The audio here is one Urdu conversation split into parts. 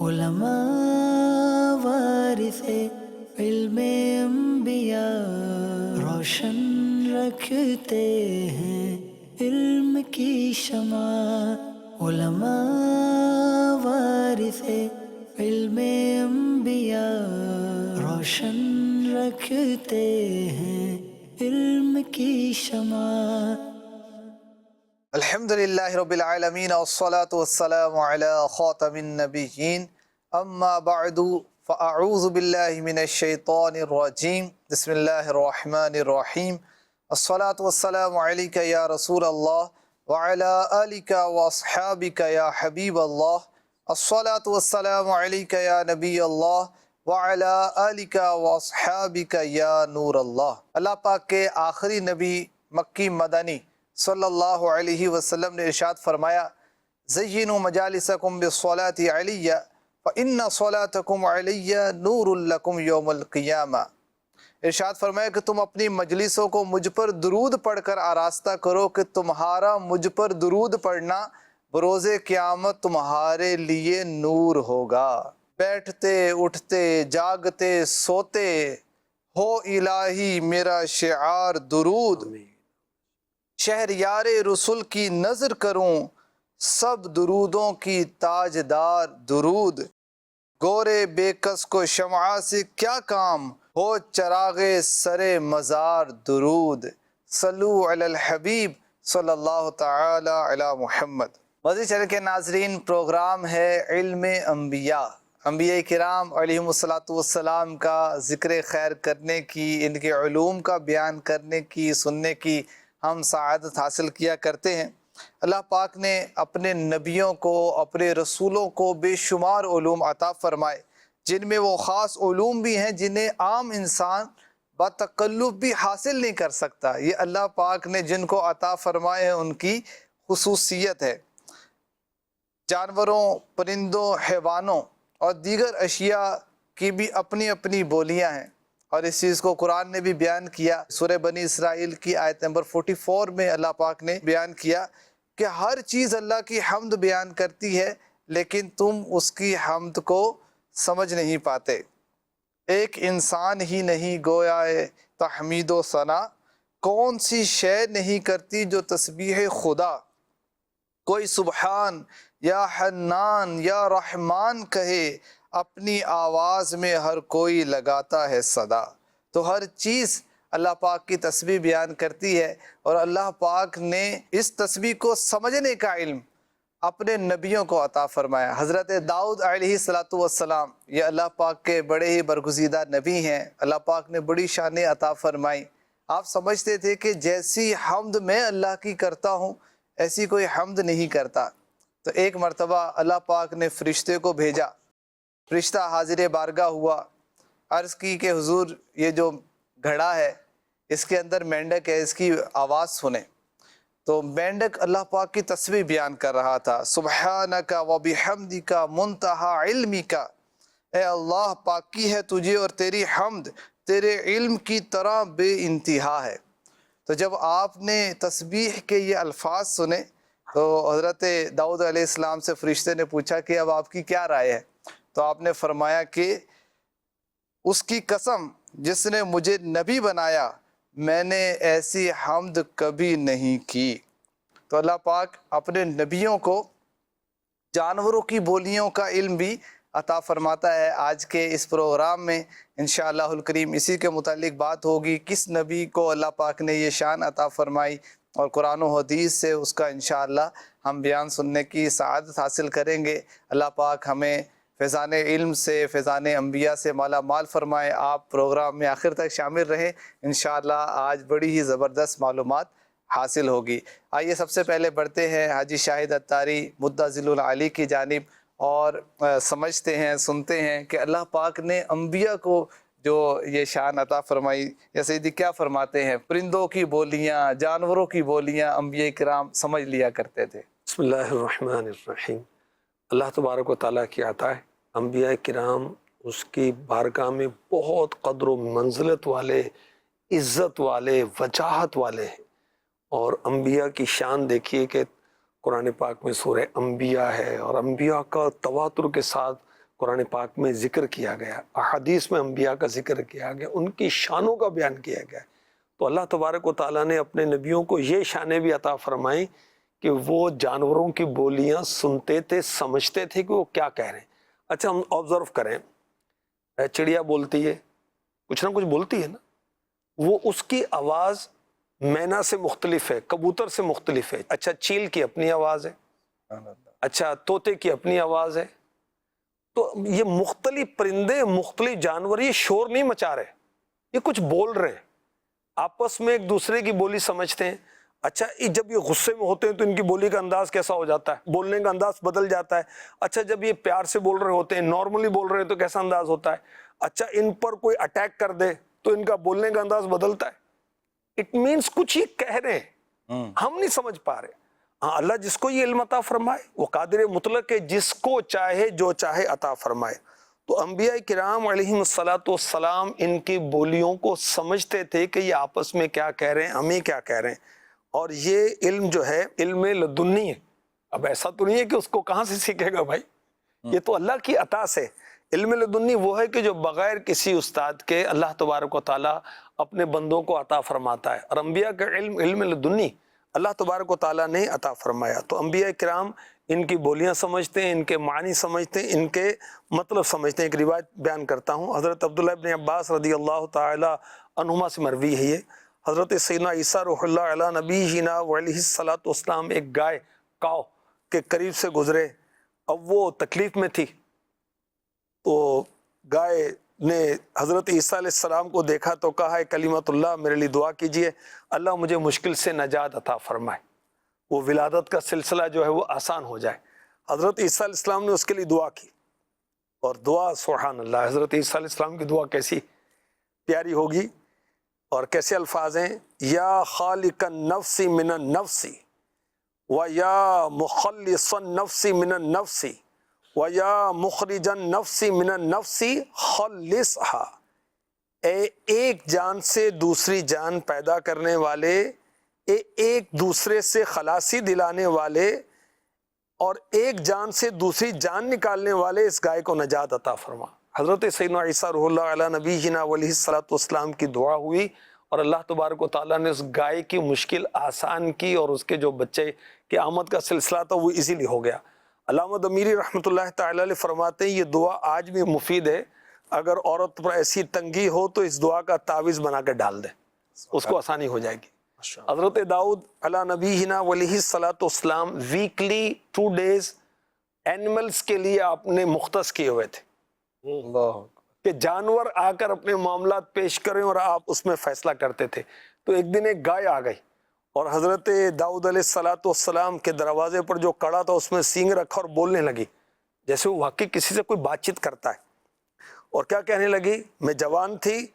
علماء وارثے علم انبیاء، روشن رکھتے ہیں علم کی شمع۔ علماء وارثے علم انبیاء، روشن رکھتے ہیں علم کی شمع۔ الحمدللہ رب العالمین والصلاة والسلام علی خاتم النبیین، اما بعد فاعوذ باللہ من الشیطان الرجیم، بسم اللہ الرحمن الرحیم۔ الصلاة والسلام علیک یا رسول اللہ وعلی آلک واصحابک یا حبیب اللہ۔ الصلاة والسلام علیک یا نبی اللہ وعلی آلک واصحابک یا نور اللہ۔ اللہ پاک کے آخری نبی مکی مدنی صلی اللہ علیہ وسلم نے ارشاد فرمایا، زینوا مجالسکم بالصلاة علیہ فإن صلاتکم علیہ نور لکم یوم القیامہ۔ ارشاد فرمایا کہ تم اپنی مجلسوں کو مجھ پر درود پڑھ کر آراستہ کرو کہ تمہارا مجھ پر درود پڑھنا بروز قیامت تمہارے لیے نور ہوگا۔ بیٹھتے اٹھتے جاگتے سوتے ہو الہی میرا شعار درود، شہریار رسول کی نظر کروں سب درودوں کی تاجدار درود۔ گورے بے کس کو شمع سے کیا کام ہو چراغ سر مزار درود۔ صلو علی الحبیب صلی اللہ تعالی علی محمد۔ مزید چینل کے ناظرین، پروگرام ہے علم انبیاء، انبیاء کرام علیہم السلام کا ذکر خیر کرنے کی، ان کے علوم کا بیان کرنے کی، سننے کی ہم سعادت حاصل کیا کرتے ہیں۔ اللہ پاک نے اپنے نبیوں کو، اپنے رسولوں کو بے شمار علوم عطا فرمائے، جن میں وہ خاص علوم بھی ہیں جنہیں عام انسان بتکلف بھی حاصل نہیں کر سکتا۔ یہ اللہ پاک نے جن کو عطا فرمائے ہیں ان کی خصوصیت ہے۔ جانوروں، پرندوں، حیوانوں اور دیگر اشیاء کی بھی اپنی اپنی بولیاں ہیں، اور اس چیز کو قرآن نے بھی بیان کیا۔ سورہ بنی اسرائیل کی آیت نمبر 44 میں اللہ پاک نے بیان کیا کہ ہر چیز اللہ کی حمد بیان کرتی ہے، لیکن تم اس کی حمد کو سمجھ نہیں پاتے۔ ایک انسان ہی نہیں گویا تحمید و ثنا، کون سی شے نہیں کرتی جو تسبیح خدا۔ کوئی سبحان یا حنان یا رحمان کہے، اپنی آواز میں ہر کوئی لگاتا ہے صدا۔ تو ہر چیز اللہ پاک کی تسبیح بیان کرتی ہے، اور اللہ پاک نے اس تسبیح کو سمجھنے کا علم اپنے نبیوں کو عطا فرمایا۔ حضرت داؤد علیہ السلام یہ اللہ پاک کے بڑے ہی برگزیدہ نبی ہیں، اللہ پاک نے بڑی شانیں عطا فرمائی۔ آپ سمجھتے تھے کہ جیسی حمد میں اللہ کی کرتا ہوں ایسی کوئی حمد نہیں کرتا۔ تو ایک مرتبہ اللہ پاک نے فرشتے کو بھیجا، فرشتہ حاضر بارگاہ ہوا، عرض کی کہ حضور یہ جو گھڑا ہے اس کے اندر مینڈک ہے، اس کی آواز سنیں۔ تو مینڈک اللہ پاک کی تسبیح بیان کر رہا تھا، سبحانک و بحمدک منتہا علمک، اے اللہ پاکی ہے تجھے اور تیری حمد تیرے علم کی طرح بے انتہا ہے۔ تو جب آپ نے تسبیح کے یہ الفاظ سنے تو حضرت داؤد علیہ السلام سے فرشتے نے پوچھا کہ اب آپ کی کیا رائے ہے؟ تو آپ نے فرمایا کہ اس کی قسم جس نے مجھے نبی بنایا، میں نے ایسی حمد کبھی نہیں کی۔ تو اللہ پاک اپنے نبیوں کو جانوروں کی بولیوں کا علم بھی عطا فرماتا ہے۔ آج کے اس پروگرام میں انشاءاللہ الکریم اسی کے متعلق بات ہوگی، کس نبی کو اللہ پاک نے یہ شان عطا فرمائی، اور قرآن و حدیث سے اس کا انشاءاللہ ہم بیان سننے کی سعادت حاصل کریں گے۔ اللہ پاک ہمیں فیضان علم سے، فیضان انبیاء سے مالا مال فرمائے۔ آپ پروگرام میں آخر تک شامل رہیں، انشاءاللہ آج بڑی ہی زبردست معلومات حاصل ہوگی۔ آئیے سب سے پہلے بڑھتے ہیں حاجی شاہد اتاری مدہ ذل العالی کی جانب، اور سمجھتے ہیں، سنتے ہیں کہ اللہ پاک نے انبیاء کو جو یہ شان عطا فرمائی۔ یا سیدی کیا فرماتے ہیں؟ پرندوں کی بولیاں، جانوروں کی بولیاں انبیاء کرام سمجھ لیا کرتے تھے۔ بسم اللہ الرحمن الرحیم۔ اللہ تبارک و تعالیٰ کی عطا ہے، انبیاء کرام اس کی بارگاہ میں بہت قدر و منزلت والے، عزت والے، وجاہت والے ہیں۔ اور انبیاء کی شان دیکھیے کہ قرآن پاک میں سورہ انبیاء ہے، اور انبیاء کا تواتر کے ساتھ قرآن پاک میں ذکر کیا گیا، احادیث میں انبیاء کا ذکر کیا گیا، ان کی شانوں کا بیان کیا گیا، تو اللہ تبارک و تعالیٰ نے اپنے نبیوں کو یہ شانیں بھی عطا فرمائیں کہ وہ جانوروں کی بولیاں سنتے تھے، سمجھتے تھے کہ وہ کیا کہہ رہے ہیں۔ اچھا ہم آبزرو کریں، چڑیا بولتی ہے، کچھ نہ کچھ بولتی ہے نا، وہ اس کی آواز مینا سے مختلف ہے، کبوتر سے مختلف ہے۔ اچھا چیل کی اپنی آواز ہے، اچھا طوطے کی اپنی آواز ہے۔ تو یہ مختلف پرندے، مختلف جانور یہ شور نہیں مچا رہے، یہ کچھ بول رہے ہیں، آپس میں ایک دوسرے کی بولی سمجھتے ہیں۔ اچھا جب یہ غصے میں ہوتے ہیں تو ان کی بولی کا انداز کیسا ہو جاتا ہے، بولنے کا انداز بدل جاتا ہے۔ اچھا جب یہ پیار سے بول رہے ہوتے ہیں، نارملی بول رہے ہیں تو کیسا انداز ہوتا ہے۔ اچھا ان پر کوئی اٹیک کر دے تو ان کا بولنے کا انداز بدلتا ہے۔ اٹ مینس کچھ یہ کہہ رہے ہیں، ہم نہیں سمجھ پا رہے۔ ہاں اللہ جس کو یہ علم عطا فرمائے وہ قادر مطلق ہے، جس کو چاہے جو چاہے عطا فرمائے۔ تو انبیاء کرام علیہم الصلاۃ والسلام ان کی بولیوں کو سمجھتے تھے کہ یہ آپس میں کیا کہہ رہے ہیں، ہمیں کیا کہہ رہے ہیں۔ اور یہ علم جو ہے علم لدنی ہے، اب ایسا تو نہیں ہے کہ اس کو کہاں سے سیکھے گا بھائی، یہ تو اللہ کی عطا سے۔ علم لدنی وہ ہے کہ جو بغیر کسی استاد کے اللہ تبارک و تعالیٰ اپنے بندوں کو عطا فرماتا ہے، اور انبیاء کا علم علم لدنی اللہ تبارک و تعالیٰ نے عطا فرمایا۔ تو انبیاء کرام ان کی بولیاں سمجھتے ہیں، ان کے معنی سمجھتے ہیں، ان کے مطلب سمجھتے ہیں۔ ایک روایت بیان کرتا ہوں، حضرت عبداللہ ابن عباس رضی اللہ تعالی عنہما سے مروی ہے یہ، حضرت سیدنا عیسیٰ روح اللہ علیہ نبی جینا علیہ الصلاۃ والسلام ایک گائے کاؤ کے قریب سے گزرے، اب وہ تکلیف میں تھی، تو گائے نے حضرت عیسیٰ علیہ السلام کو دیکھا تو کہا ہے کلمت اللہ میرے لیے دعا کیجئے، اللہ مجھے مشکل سے نجات عطا فرمائے، وہ ولادت کا سلسلہ جو ہے وہ آسان ہو جائے۔ حضرت عیسیٰ علیہ السلام نے اس کے لیے دعا کی، اور دعا سبحان اللہ، حضرت عیسیٰ علیہ السلام کی دعا کیسی پیاری ہوگی اور کیسے الفاظ ہیں، یا خالق النفس من النفس و یا مخلص النفس من النفس و یا مخرج النفس من النفس خلصها، اے ایک جان سے دوسری جان پیدا کرنے والے، ایک دوسرے سے خلاصی دلانے والے، اور ایک جان سے دوسری جان نکالنے والے اس گائے کو نجات عطا فرما۔ حضرت سیدنا عیسیٰ روح اللہ علیہ نبی جنا علیہ الصلاۃ والسلام کی دعا ہوئی، اور اللہ تبارک و تعالیٰ نے اس گائے کی مشکل آسان کی، اور اس کے جو بچے کی آمد کا سلسلہ تھا وہ ایزیلی ہو گیا۔ علامہ دمیری رحمۃ اللہ تعالی علیہ فرماتے ہیں یہ دعا آج بھی مفید ہے، اگر عورت پر ایسی تنگی ہو تو اس دعا کا تعویذ بنا کے ڈال دے، اس کو آسانی ہو جائے گی۔ حضرت داؤد علیہ نبینا علیہ الصلاۃ والسلام ویکلی 2 days اینیملز کے لیے آپ نے مختص کیے ہوئے تھے کہ جانور آ کر اپنے معاملات پیش کریں اور آپ اس میں فیصلہ کرتے تھے۔ تو ایک دن ایک گائے آ گئی اور حضرت داؤد علیہ الصلاۃ والسلام کے دروازے پر جو کڑا تھا اس میں سینگ رکھا اور بولنے لگی، جیسے وہ واقعی کسی سے کوئی بات چیت کرتا ہے۔ اور کیا کہنے لگی، میں جوان تھی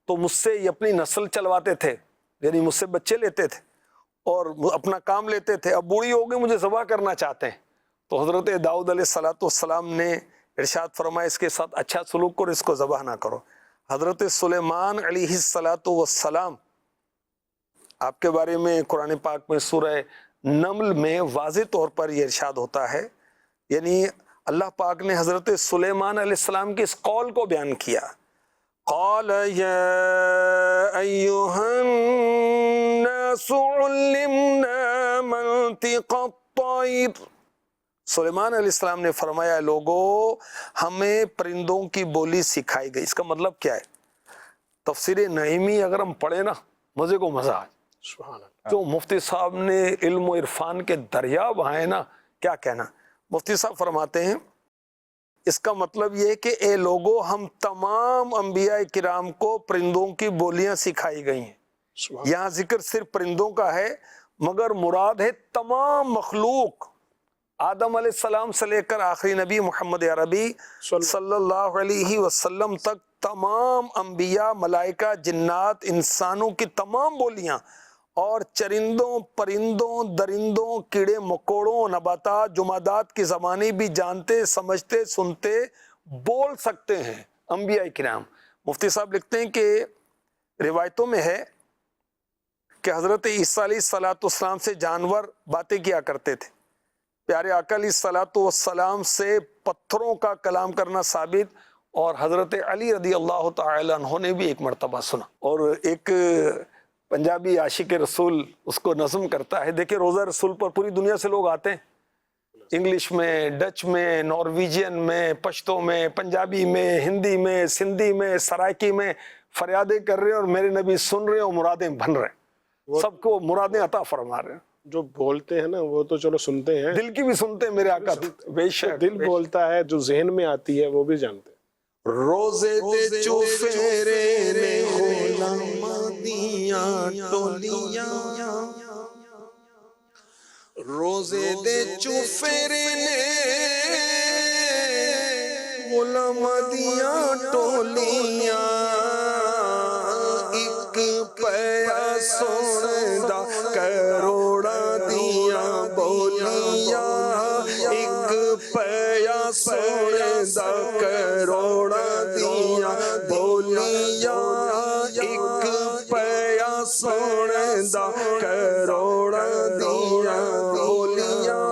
تو مجھ سے یہ اپنی نسل چلواتے تھے، یعنی مجھ سے بچے لیتے تھے اور اپنا کام لیتے تھے، اب بوڑھی ہو گئی مجھے ذبح کرنا چاہتے ہیں۔ تو حضرت داؤد علیہ الصلاۃ والسلام نے ارشاد فرمایا اس کے ساتھ اچھا سلوک کرو، اس کو ذبح نہ کرو۔ حضرت سلیمان علیہ الصلاۃ والسلام، آپ کے بارے میں قرآن پاک میں سورہ نمل میں واضح طور پر یہ ارشاد ہوتا ہے، یعنی اللہ پاک نے حضرت سلیمان علیہ السلام کے اس قول کو بیان کیا، قال یا ایھا الناس علمنا منطق الطیر، سلیمان علیہ السلام نے فرمایا لوگو ہمیں پرندوں کی بولی سکھائی گئی۔ اس کا مطلب کیا ہے؟ تفسیر نعیمی اگر ہم پڑھیں نا مزے کو مزہ آج، جو مفتی صاحب نے علم و عرفان کے دریا بہائے نا، کیا کہنا۔ مفتی صاحب فرماتے ہیں اس کا مطلب یہ کہ اے لوگو ہم تمام انبیاء کرام کو پرندوں کی بولیاں سکھائی گئی ہیں۔ یہاں ذکر صرف پرندوں کا ہے مگر مراد ہے تمام مخلوق، آدم علیہ السلام سے لے کر آخری نبی محمد عربی صلی اللہ علیہ وسلم تک تمام انبیاء، ملائکہ، جنات، انسانوں کی تمام بولیاں، اور چرندوں، پرندوں، درندوں، کیڑے مکوڑوں، نباتات، جمادات کی زبانیں بھی جانتے، سمجھتے، سنتے، بول سکتے ہیں انبیاء کرام۔ مفتی صاحب لکھتے ہیں کہ روایتوں میں ہے کہ حضرت عیسیٰ علیہ الصلاۃ والسلام سے جانور باتیں کیا کرتے تھے۔ پیارے آقا علیہ الصلوۃ والسلام سے پتھروں کا کلام کرنا ثابت، اور حضرت علی رضی اللہ تعالی عنہ نے بھی ایک مرتبہ سنا۔ اور ایک پنجابی عاشق رسول اس کو نظم کرتا ہے، دیکھیں روزہ رسول پر پوری دنیا سے لوگ آتے ہیں، انگلش میں، ڈچ میں، نارویجین میں، پشتو میں، پنجابی میں، ہندی میں، سندھی میں، سرائکی میں فریادیں کر رہے ہیں، اور میرے نبی سن رہے ہیں اور مرادیں بن رہے ہیں، سب کو مرادیں عطا فرما رہے ہیں۔ جو بولتے ہیں نا وہ تو چلو سنتے ہیں، دل کی بھی سنتے ہیں میرے آقا، بے شک دل بولتا ہے، جو ذہن میں آتی ہے وہ بھی جانتے ہیں۔ روزے دے چوفیرے نے غلام دیاں ٹولیاں، روزے دے چوفیرے نے غلام دیاں ٹولیاں، ایک پیا سونے دا کروڑاں دیاں بولیاں، ایک پیا سونے دا کروڑاں دیاں بولیاں، ایک پیا سونے دا کروڑاں دیاں بولیاں۔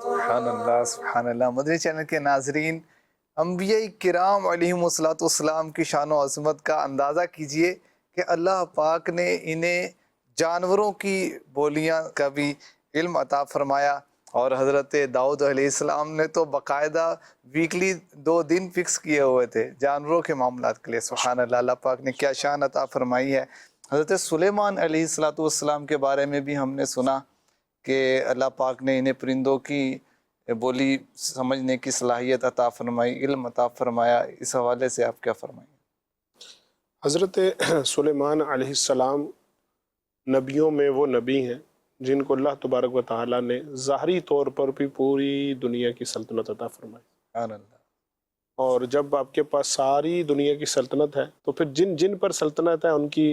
سبحان اللہ سبحان اللہ۔ مدنی چینل کے ناظرین، انبیاء کرام علیہم الصلوۃ والسلام کی شان و عظمت کا اندازہ کیجئے کہ اللہ پاک نے انہیں جانوروں کی بولیاں کا بھی علم عطا فرمایا، اور حضرت داؤد علیہ السلام نے تو باقاعدہ ویکلی 2 دن فکس کیے ہوئے تھے جانوروں کے معاملات کے لیے۔ سبحان اللہ، اللہ پاک نے کیا شان عطا فرمائی ہے۔ حضرت سلیمان علیہ السلام کے بارے میں بھی ہم نے سنا کہ اللہ پاک نے انہیں پرندوں کی بولی سمجھنے کی صلاحیت عطا فرمائی، علم عطا فرمایا۔ اس حوالے سے آپ کیا فرمائیں؟ حضرت سلیمان علیہ السلام نبیوں میں وہ نبی ہیں جن کو اللہ تبارک و تعالیٰ نے ظاہری طور پر بھی پوری دنیا کی سلطنت عطا فرمائی، سبحان اللہ۔ اور جب آپ کے پاس ساری دنیا کی سلطنت ہے تو پھر جن جن پر سلطنت ہے ان کی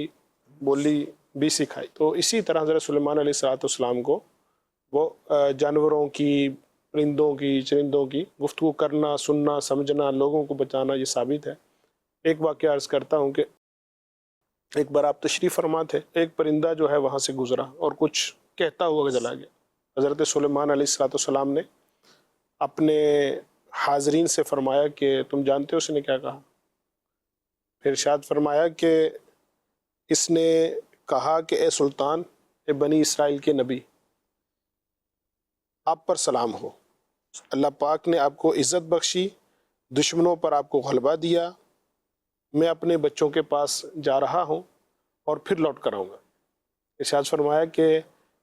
بولی بھی سکھائی۔ تو اسی طرح حضرت سلیمان علیہ السلام کو وہ جانوروں کی، پرندوں کی، چرندوں کی گفتگو کرنا، سننا، سمجھنا، لوگوں کو بچانا، یہ ثابت ہے۔ ایک واقعہ عرض کرتا ہوں کہ ایک بار آپ تشریف فرما تھے، ایک پرندہ جو ہے وہاں سے گزرا اور کچھ کہتا ہوا چلا گیا۔ حضرت سلیمان علیہ السلام نے اپنے حاضرین سے فرمایا کہ تم جانتے ہو اس نے کیا کہا؟ پھر ارشاد فرمایا کہ اس نے کہا کہ اے سلطان، اے بنی اسرائیل کے نبی، آپ پر سلام ہو، اللہ پاک نے آپ کو عزت بخشی، دشمنوں پر آپ کو غلبہ دیا، میں اپنے بچوں کے پاس جا رہا ہوں اور پھر لوٹ کر آؤں گا۔ ارشاد فرمایا کہ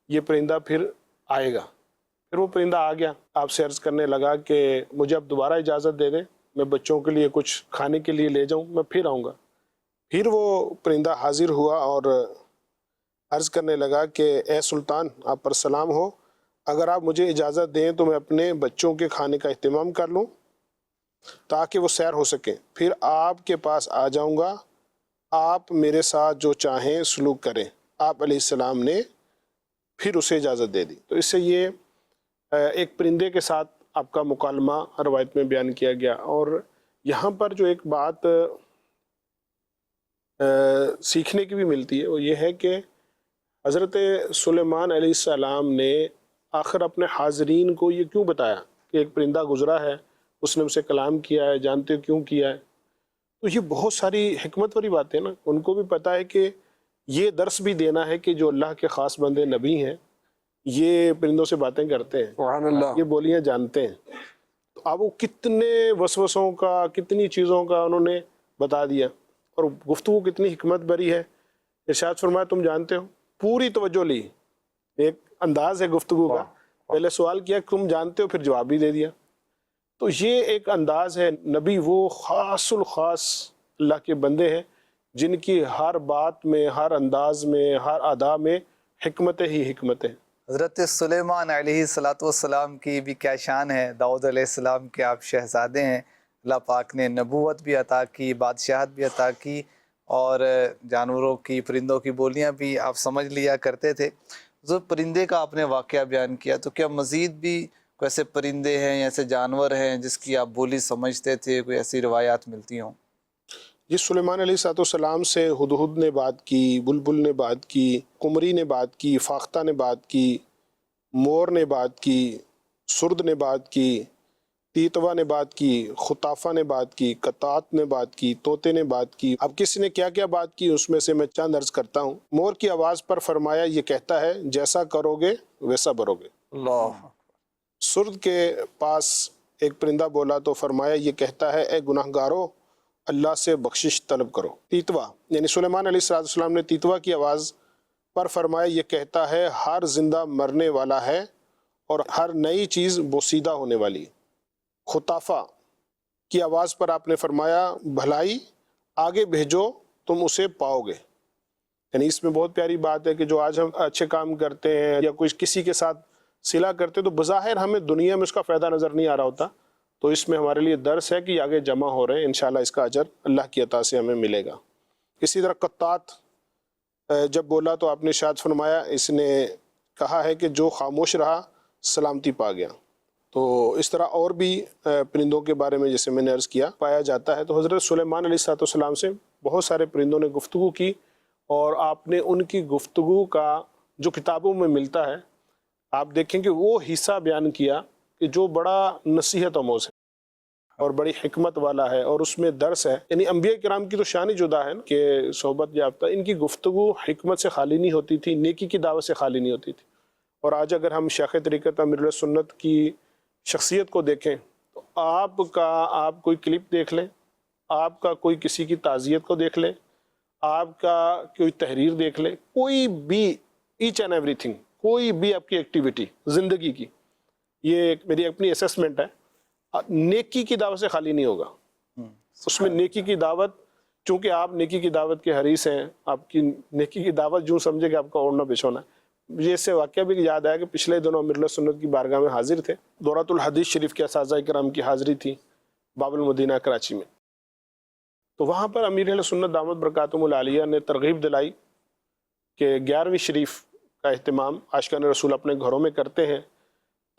یہ پرندہ پھر آئے گا۔ پھر وہ پرندہ آ گیا، آپ سے عرض کرنے لگا کہ مجھے اب دوبارہ اجازت دے دیں، میں بچوں کے لیے کچھ کھانے کے لیے لے جاؤں، میں پھر آؤں گا۔ پھر وہ پرندہ حاضر ہوا اور عرض کرنے لگا کہ اے سلطان، آپ پر سلام ہو، اگر آپ مجھے اجازت دیں تو میں اپنے بچوں کے کھانے کا اہتمام کر لوں تاکہ وہ سیر ہو سکیں، پھر آپ کے پاس آ جاؤں گا، آپ میرے ساتھ جو چاہیں سلوک کریں۔ آپ علیہ السلام نے پھر اسے اجازت دے دی۔ تو اس سے یہ ایک پرندے کے ساتھ آپ کا مکالمہ روایت میں بیان کیا گیا۔ اور یہاں پر جو ایک بات سیکھنے کی بھی ملتی ہے وہ یہ ہے کہ حضرت سلیمان علیہ السلام نے آخر اپنے حاضرین کو یہ کیوں بتایا کہ ایک پرندہ گزرا ہے، اس نے اسے کلام کیا ہے، جانتے ہو کیوں کیا ہے؟ تو یہ بہت ساری حکمت والی باتیں نا، ان کو بھی پتہ ہے کہ یہ درس بھی دینا ہے کہ جو اللہ کے خاص بندے نبی ہیں یہ پرندوں سے باتیں کرتے ہیں، سبحان اللہ۔ یہ بولیاں جانتے ہیں۔ تو اب وہ کتنے وسوسوں کا، کتنی چیزوں کا انہوں نے بتا دیا، اور گفتگو کتنی حکمت بری ہے۔ ارشاد فرمایا تم جانتے ہو، پوری توجہ لی، ایک انداز ہے گفتگو کا، پہلے سوال کیا تم جانتے ہو، پھر جواب بھی دے دیا۔ تو یہ ایک انداز ہے، نبی وہ خاص الخاص اللہ کے بندے ہیں جن کی ہر بات میں، ہر انداز میں، ہر ادا میں حکمت ہی حکمت ہے۔ حضرت سلیمان علیہ السلام کی بھی کیا شان ہے، داؤد علیہ السلام کے آپ شہزادے ہیں، اللہ پاک نے نبوت بھی عطا کی، بادشاہت بھی عطا کی، اور جانوروں کی، پرندوں کی بولیاں بھی آپ سمجھ لیا کرتے تھے۔ جو پرندے کا آپ نے واقعہ بیان کیا، تو کیا مزید بھی کوئی ایسے پرندے ہیں یا ایسے جانور ہیں جس کی آپ بولی سمجھتے تھے، کوئی ایسی روایات ملتی ہوں؟ جس سلیمان علیہ السلام سے ہدہد نے بات کی، بلبل نے بات کی، قمری نے بات کی، فاختہ نے بات کی، مور نے بات کی، سرد نے بات کی، تیتوا نے بات کی، خطافہ نے بات کی، قطات نے بات کی، طوطے نے بات کی. اب کس نے کیا کیا بات کی اس میں سے میں چند عرض کرتا ہوں. مور کی آواز پر فرمایا یہ کہتا ہے جیسا کرو گے ویسا بھرو گے. اللہ. سرد کے پاس ایک پرندہ بولا تو فرمایا یہ کہتا ہے اے گناہ گارو اللہ سے بخشش طلب کرو. تیتوا یعنی سلیمان علیہ السلام نے تیتوا کی آواز پر فرمایا یہ کہتا ہے ہر زندہ مرنے والا ہے اور ہر نئی چیز بوسیدہ ہونے والی. خطافہ کی آواز پر آپ نے فرمایا بھلائی آگے بھیجو تم اسے پاؤ گے. یعنی اس میں بہت پیاری بات ہے کہ جو آج ہم اچھے کام کرتے ہیں یا کوئی کسی کے ساتھ صلہ کرتے تو بظاہر ہمیں دنیا میں اس کا فائدہ نظر نہیں آ رہا ہوتا، تو اس میں ہمارے لیے درس ہے کہ یہ آگے جمع ہو رہے ہیں، انشاءاللہ اس کا اجر اللہ کی عطا سے ہمیں ملے گا. اسی طرح قطات جب بولا تو آپ نے ارشاد فرمایا اس نے کہا ہے کہ جو خاموش رہا سلامتی پا گیا. تو اس طرح اور بھی پرندوں کے بارے میں جیسے میں نے عرض کیا پایا جاتا ہے. تو حضرت سلیمان علیہ السلام سے بہت سارے پرندوں نے گفتگو کی اور آپ نے ان کی گفتگو کا جو کتابوں میں ملتا ہے آپ دیکھیں کہ وہ حصہ بیان کیا کہ جو بڑا نصیحت آموز ہے اور بڑی حکمت والا ہے اور اس میں درس ہے. یعنی انبیاء کرام کی تو شان ہی جدا ہے کہ صحبت یافتہ ان کی گفتگو حکمت سے خالی نہیں ہوتی تھی، نیکی کی دعوت سے خالی نہیں ہوتی تھی. اور آج اگر ہم شیخ طریقت امیر سنت کی شخصیت کو دیکھیں تو آپ کوئی کلپ دیکھ لیں، آپ کا کوئی کسی کی تعزیت کو دیکھ لیں، آپ کا کوئی تحریر دیکھ لیں، کوئی بھی ایچ اینڈ ایوری تھنگ، کوئی بھی آپ کی ایکٹیویٹی زندگی کی، یہ میری اپنی اسیسمنٹ ہے، نیکی کی دعوت سے خالی نہیں ہوگا. اس میں نیکی کی دعوت، چونکہ آپ نیکی کی دعوت کے حریص ہیں، آپ کی نیکی کی دعوت جو سمجھے کہ آپ کا اوڑھنا بچھونا ہے. مجھے اس سے واقعہ بھی یاد آیا کہ پچھلے دنوں امیر سنت کی بارگاہ میں حاضر تھے، دورۃ الحدیث شریف کے اساتذہ کرام کی حاضری تھی باب المدینہ کراچی میں. تو وہاں پر امیر سنت دامت برکاتہم العالیہ نے ترغیب دلائی کہ 11ویں شریف کا اہتمام عاشقان رسول اپنے گھروں میں کرتے ہیں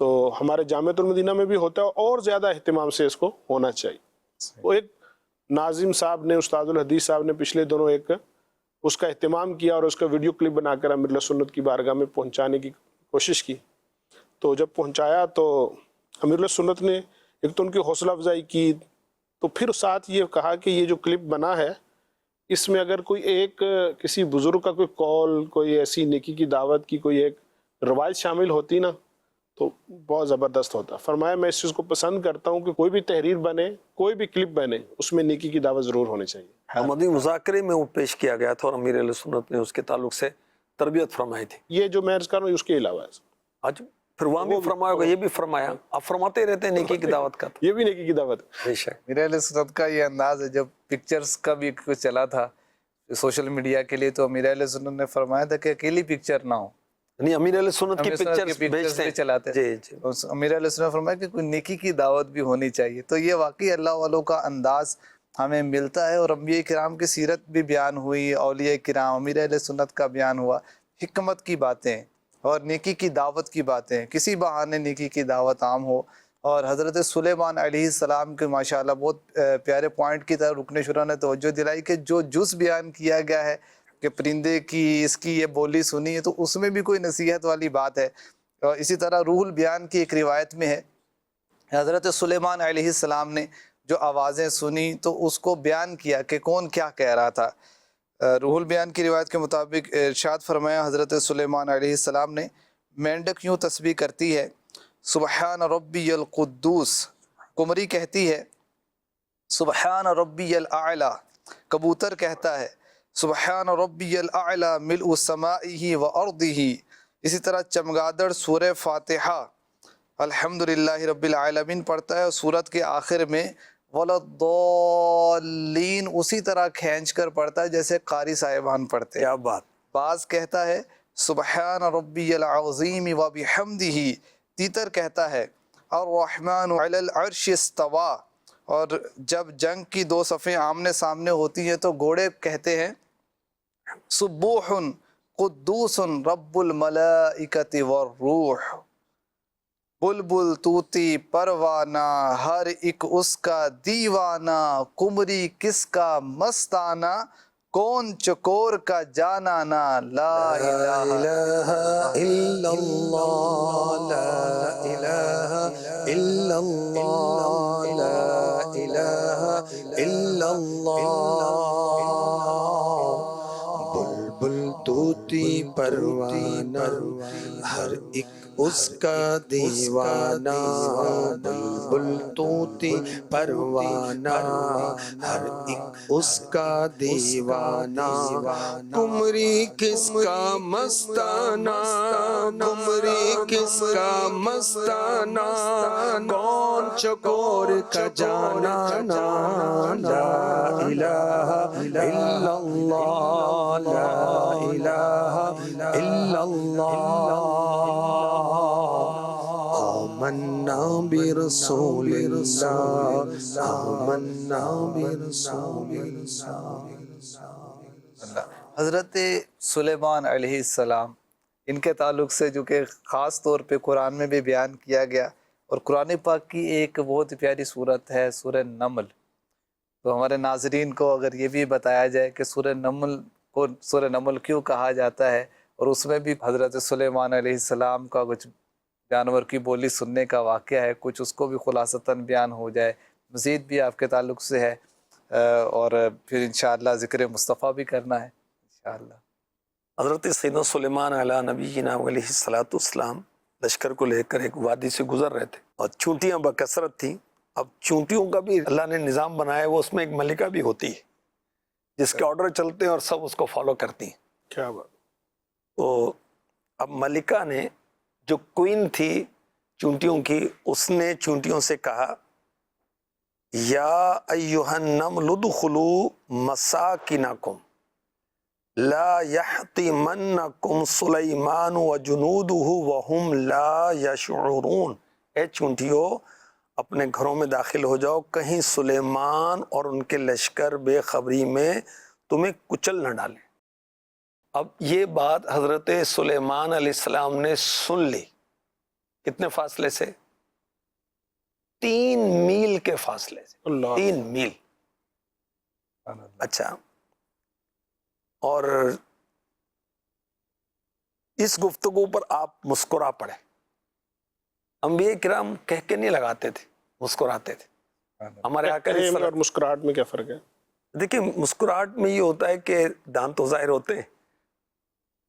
تو ہمارے جامعۃ المدینہ میں بھی ہوتا ہے اور زیادہ اہتمام سے اس کو ہونا چاہیے. وہ ایک ناظم صاحب نے، استاد الحدیث صاحب نے پچھلے دنوں ایک اس کا اہتمام کیا اور اس کا ویڈیو کلپ بنا کر امیر سنت کی بارگاہ میں پہنچانے کی کوشش کی. تو جب پہنچایا تو امیر سنت نے ایک تو ان کی حوصلہ افزائی کی، تو پھر ساتھ یہ کہا کہ یہ جو کلپ بنا ہے اس میں اگر کوئی ایک کسی بزرگ کا کوئی قول، کوئی ایسی نیکی کی دعوت کی کوئی ایک روایت شامل ہوتی نا تو بہت زبردست ہوتا. فرمایا میں اس چیز کو پسند کرتا ہوں کہ کوئی بھی تحریر بنے، کوئی بھی کلپ بنے، اس میں نیکی کی دعوت ضرور ہونی چاہیے. مدنی مذاکرے میں وہ پیش کیا گیا تھا اور امیر اہل سنت نے اس کے تعلق سے تربیت فرمائی تھی. یہ جو میں عرض کر رہا ہوں اس کے علاوہ ہے. آج پھر وہاں بھی فرمایا ہوگا، یہ بھی فرمایا، آپ فرماتے رہتے ہیں نیکی کی دعوت کا. یہ بھی نیکی کی دعوت ہے. بے شک. امیر اہل سنت کا یہ انداز ہے، جب پکچرز کا بھی کچھ چلا تھا سوشل میڈیا کے لیے تو امیر اہل سنت نے فرمایا تھا کہ اکیلی پکچر نہ ہو، نہیں امیر اہل سنت کی پکچرز بھیجتے ہیں، چلاتے ہیں. جی جی. امیر علیہ السلام نے فرمایا کہ کوئی نیکی کی دعوت بھی ہونی چاہیے. تو یہ واقعی اللہ والوں کا انداز ہمیں ملتا ہے اور انبیاء کرام کی سیرت بھی بیان ہوئی، اولیاء کرام، امیر علیہ سنت کا بیان ہوا، حکمت کی باتیں اور نیکی کی دعوت کی باتیں، کسی بہانے نیکی کی دعوت عام ہو. اور حضرت سلیمان علیہ السلام کے ماشاءاللہ بہت پیارے پوائنٹ کی طرح رکن شورا نے توجہ دلائی کہ جو جز بیان کیا گیا ہے کہ پرندے کی اس کی یہ بولی سنی ہے تو اس میں بھی کوئی نصیحت والی بات ہے. اور اسی طرح روح البیان کی ایک روایت میں ہے حضرت سلیمان علیہ السلام نے جو آوازیں سنی تو اس کو بیان کیا کہ کون کیا کہہ رہا تھا. روح البیان کی روایت کے مطابق ارشاد فرمایا حضرت سلیمان علیہ السلام نے مینڈک یوں تسبیح کرتی ہے سبحان ربی القدوس، قمری کہتی ہے سبحان ربی الاعلی، کبوتر کہتا ہے سبحان ربی الاعلی ملء سمائہ و ارضہ. اسی طرح چمگادڑ سورہ فاتحہ الحمدللہ رب العالمین پڑھتا ہے اور سورت کے آخر میں وَلَضَّالِّينَ اسی طرح کھینچ کر پڑھتا ہے جیسے قاری صاحبان پڑھتے ہیں. کیا بات. باز کہتا ہے سبحان ربی العظیم وبحمدہ، تیتر کہتا ہے الرحمن علی العرش استوى. اور جب جنگ کی دو صفیں آمنے سامنے ہوتی ہیں تو گھوڑے کہتے ہیں سبوح قدوس رب الملائکۃ والروح. بلبل طوطی پروانہ ہر ایک اس کا دیوانہ، قمری کس کا مستانہ، کون چکور کا جانا نا لا الہ إله إلا الله لا إله إلا الله لا إله إلا الله بلبل طوطی پروانہ ہر ایک اس کا دیوانہ بلبل طوطی پروانہ ہر ایک اس کا دیوانہ قمری کس کا مستانہ قمری کس کا مستانہ کون چکور کا جانا نا لا الہ الا اللہ لا الہ الا اللہ آمنا برسول اللہ آمنا برسول اللہ۔ حضرت سلیمان علیہ السلام، ان کے تعلق سے جو کہ خاص طور پہ قرآن میں بھی بیان کیا گیا، اور قرآن پاک کی ایک بہت پیاری صورت ہے سورہ نمل۔ تو ہمارے ناظرین کو اگر یہ بھی بتایا جائے کہ سورہ نمل کو سورہ نمل کیوں کہا جاتا ہے، اور اس میں بھی حضرت سلیمان علیہ السلام کا کچھ جانور کی بولی سننے کا واقعہ ہے، کچھ اس کو بھی خلاصتاً بیان ہو جائے، مزید بھی آپ کے تعلق سے ہے، اور پھر انشاءاللہ ذکر مصطفیٰ بھی کرنا ہے انشاءاللہ۔ حضرت سیدنا سلیمان علیہ نبینا علیہ السلام لشکر کو لے کر ایک وادی سے گزر رہے تھے، اور چونٹیاں بکثرت تھیں۔ اب چونٹیوں کا بھی اللہ نے نظام بنایا ہے، وہ اس میں ایک ملکہ بھی ہوتی ہے جس کے آرڈر چلتے ہیں اور سب اس کو فالو کرتی ہیں۔ کیا بات۔ تو اب ملکہ نے، جو کوئین تھی چونٹیوں کی، اس نے چونٹیوں سے کہا یا ایھا النمل ادخلوا مساکنکم لا یحطمنکم سلیمان وجنودہ وہم لا یشعرون۔ اے چونٹیوں، اپنے گھروں میں داخل ہو جاؤ، کہیں سلیمان اور ان کے لشکر بے خبری میں تمہیں کچل نہ ڈالیں۔ اب یہ بات حضرت سلیمان علیہ السلام نے سن لی۔ کتنے فاصلے سے؟ 3 میل کے فاصلے سے، اللہ 3 میل۔ اچھا، اور اس گفتگو پر آپ مسکرا پڑے۔ انبیاء کرام کہہ کے نہیں لگاتے تھے، مسکراتے تھے۔ ہمارے آقا علیہ اور السلام، مسکراہٹ میں کیا فرق ہے؟ دیکھیں مسکراہٹ میں یہ ہوتا ہے کہ دانت تو ظاہر ہوتے ہیں،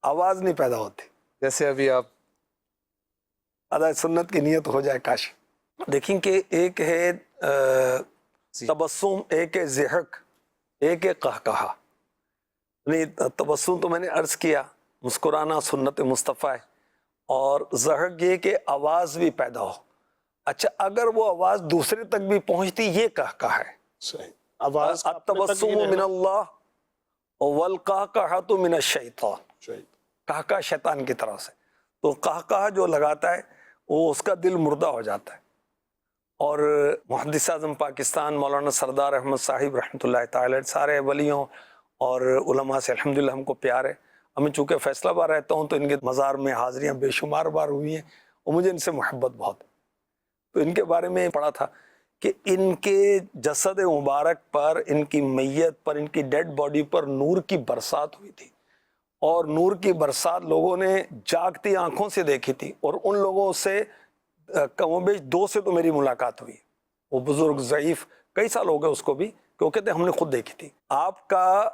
آواز نہیں پیدا ہوتی۔ جیسے ابھی آپ ادا سنت کی نیت ہو جائے کاش۔ دیکھیں کہ ایک ہے تبسم، ایک ہے ضحک، ایک ہے قہقہا۔ تبسم تو میں نے عرض کیا مسکرانا سنت مصطفیٰ ہے، اور ضحک یہ کہ آواز بھی پیدا ہو۔ اچھا، اگر وہ آواز دوسرے تک بھی پہنچتی، یہ قہقہا ہے۔ صحیح، آواز کا اپنے تک التبسم ہی من رہنا۔ اللہ والقہقہۃ من الشیطان۔ صحیح۔ قہقہا شیطان کی طرف سے، تو قہقہا جو لگاتا ہے وہ اس کا دل مردہ ہو جاتا ہے۔ اور محدث اعظم پاکستان مولانا سردار احمد صاحب رحمۃ اللہ تعالی، سارے ولیوں اور علماء سے الحمدللہ ہم کو پیار ہے۔ ہمیں چونکہ فیصلہ آباد رہتا ہوں تو ان کے مزار میں حاضریاں بے شمار بار ہوئی ہیں، اور مجھے ان سے محبت بہت ہے۔ تو ان کے بارے میں پڑھا تھا کہ ان کے جسد مبارک پر، ان کی میت پر، ان کی ڈیڈ باڈی پر نور کی برسات ہوئی تھی، اور نور کی برسات لوگوں نے جاگتی آنکھوں سے دیکھی تھی، اور ان لوگوں سے کم و بیش 2 سے تو میری ملاقات ہوئی۔ وہ بزرگ ضعیف، کئی سال ہو گئے اس کو بھی، کہ وہ کہتے ہیں ہم نے خود دیکھی تھی۔ آپ کا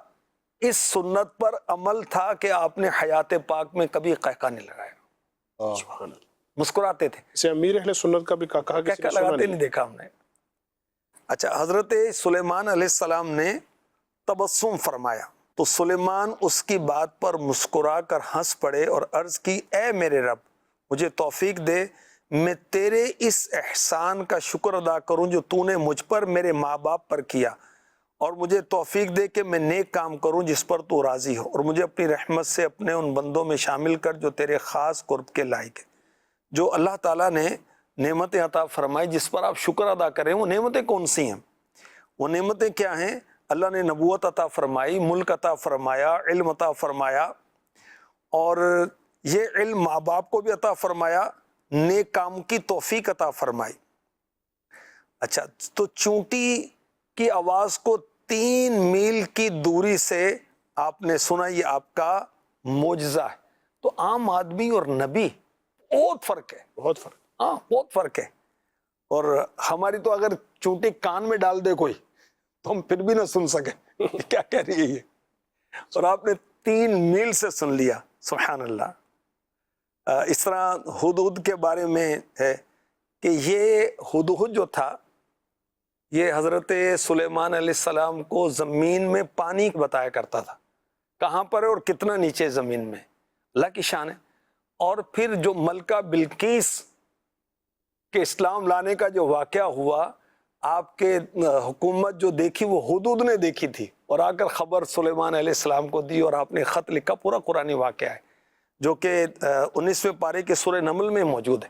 اس سنت پر عمل تھا کہ آپ نے حیات پاک میں کبھی قہقہ نہیں لگایا، سبحان اللہ۔ مسکراتے تھے، اسے امیر اہل سنت کا بھی کہا کسی قہقہ نے سنا لگاتے نہیں۔ نہیں دیکھا ہم نے۔ اچھا، حضرت سلیمان علیہ السلام نے تبسم فرمایا تو سلیمان اس کی بات پر مسکرا کر ہنس پڑے اور عرض کی، اے میرے رب، مجھے توفیق دے میں تیرے اس احسان کا شکر ادا کروں جو تو نے مجھ پر، میرے ماں باپ پر کیا، اور مجھے توفیق دے کہ میں نیک کام کروں جس پر تو راضی ہو، اور مجھے اپنی رحمت سے اپنے ان بندوں میں شامل کر جو تیرے خاص قرب کے لائق ہے۔ جو اللہ تعالیٰ نے نعمتیں عطا فرمائی جس پر آپ شکر ادا کریں، وہ نعمتیں کون سی ہیں؟ وہ نعمتیں کیا ہیں؟ اللہ نے نبوت عطا فرمائی، ملک عطا فرمایا، علم عطا فرمایا، اور یہ علم ماں باپ کو بھی عطا فرمایا، نیک کام کی توفیق عطا فرمائی۔ اچھا، تو چونٹی کی آواز کو 3 میل کی دوری سے آپ نے سنا یہ آپ کا معجزہ ہے. تو عام آدمی اور نبی بہت فرق ہے. بہت فرق. ہاں بہت فرق ہے. اور ہماری تو اگر چونٹی کان میں ڈال دے کوئی تو ہم پھر بھی نہ سن سکیں کیا کہہ رہی ہے یہ. اور آپ نے 3 میل سے سن لیا. سبحان اللہ. اس طرح ہدہد کے بارے میں ہے کہ یہ ہدہد جو تھا یہ حضرت سلیمان علیہ السلام کو زمین میں پانی بتایا کرتا تھا. کہاں پر ہے اور کتنا نیچے زمین میں, اللہ کی شان ہے. اور پھر جو ملکہ بلقیس کے اسلام لانے کا جو واقعہ ہوا, آپ کے حکومت جو دیکھی وہ ہدہد نے دیکھی تھی اور آ کر خبر سلیمان علیہ السلام کو دی اور آپ نے خط لکھا. پورا قرآنی واقعہ ہے جو کہ 19ویں پارے کے سورہ نمل میں موجود ہے.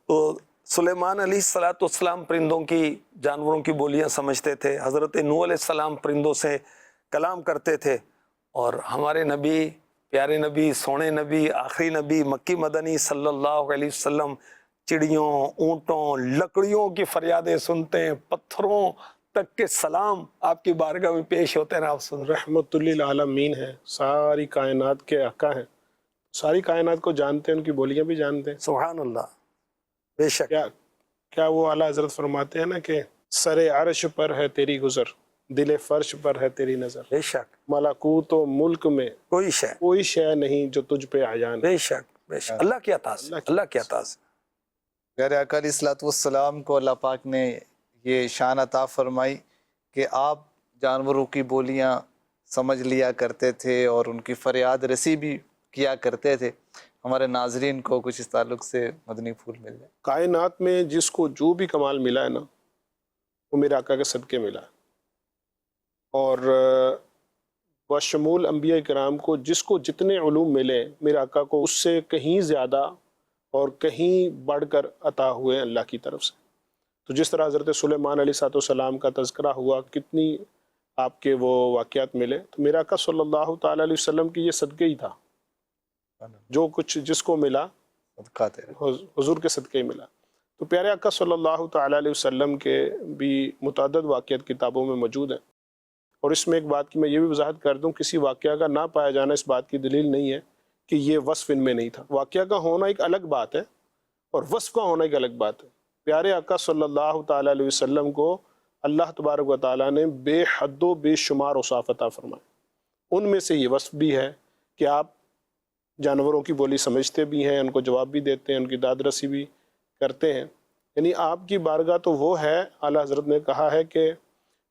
تو سلیمان علیہ السلام پرندوں کی, جانوروں کی بولیاں سمجھتے تھے. حضرت نوح علیہ السلام پرندوں سے کلام کرتے تھے. اور ہمارے نبی, پیارے نبی, سونے نبی, آخری نبی مکی مدنی صلی اللہ علیہ وسلم چڑیوں, اونٹوں, لکڑیوں کی فریادیں سنتے ہیں, پتھروں تک کے سلام آپ کی بارگاہ میں پیش ہوتے ہیں. آپ سن رہے رحمت للعالمین ہیں, ساری کائنات کے آقا ہیں, ساری کائنات کو جانتے ہیں, ان کی بولیاں بھی جانتے ہیں. سبحان اللہ. بے شک. کیا وہ اعلیٰ حضرت فرماتے ہیں نا کہ سر عرش پر ہے تیری گزر, دل فرش پر ہے تیری نظر. بے شک. ملکوت و ملک میں کوئی شے نہیں جو تجھ پہ عیان. بے شک. بے شک. اللہ کی عطا سے, اللہ کی عطا سے. پیارے آقا علیہ الصلوۃ والسلام کو اللہ پاک نے یہ شان عطا فرمائی کہ آپ جانوروں کی بولیاں سمجھ لیا کرتے تھے اور ان کی فریاد رسی بھی کیا کرتے تھے. ہمارے ناظرین کو کچھ اس تعلق سے مدنی پھول مل جائے. کائنات میں جس کو جو بھی کمال ملا ہے نا وہ میرے آقا کے صدقے ملا ہے. اور بشمول انبیاء کرام کو جس کو جتنے علوم ملے میرے آقا کو اس سے کہیں زیادہ اور کہیں بڑھ کر عطا ہوئے اللہ کی طرف سے. تو جس طرح حضرت سلیمان علیہ السلام کا تذکرہ ہوا, کتنی آپ کے وہ واقعات ملے, تو میرا آقا صلی اللہ تعالیٰ علیہ وسلم کی یہ صدقے ہی تھا. جو کچھ جس کو ملا حضور کے صدقے ہی ملا. تو پیارے آقا صلی اللہ تعالیٰ علیہ وسلم کے بھی متعدد واقعات کتابوں میں موجود ہیں. اور اس میں ایک بات کی میں یہ بھی وضاحت کر دوں, کسی واقعہ کا نہ پایا جانا اس بات کی دلیل نہیں ہے کہ یہ وصف ان میں نہیں تھا. واقعہ کا ہونا ایک الگ بات ہے اور وصف کا ہونا ایک الگ بات ہے. پیارے آقا صلی اللہ تعالیٰ علیہ وسلم کو اللہ تبارک و تعالیٰ نے بے حد و بے شمار اوصاف عطا فرمائے. ان میں سے یہ وصف بھی ہے کہ آپ جانوروں کی بولی سمجھتے بھی ہیں, ان کو جواب بھی دیتے ہیں, ان کی داد رسی بھی کرتے ہیں. یعنی آپ کی بارگاہ تو وہ ہے, اعلیٰ حضرت نے کہا ہے کہ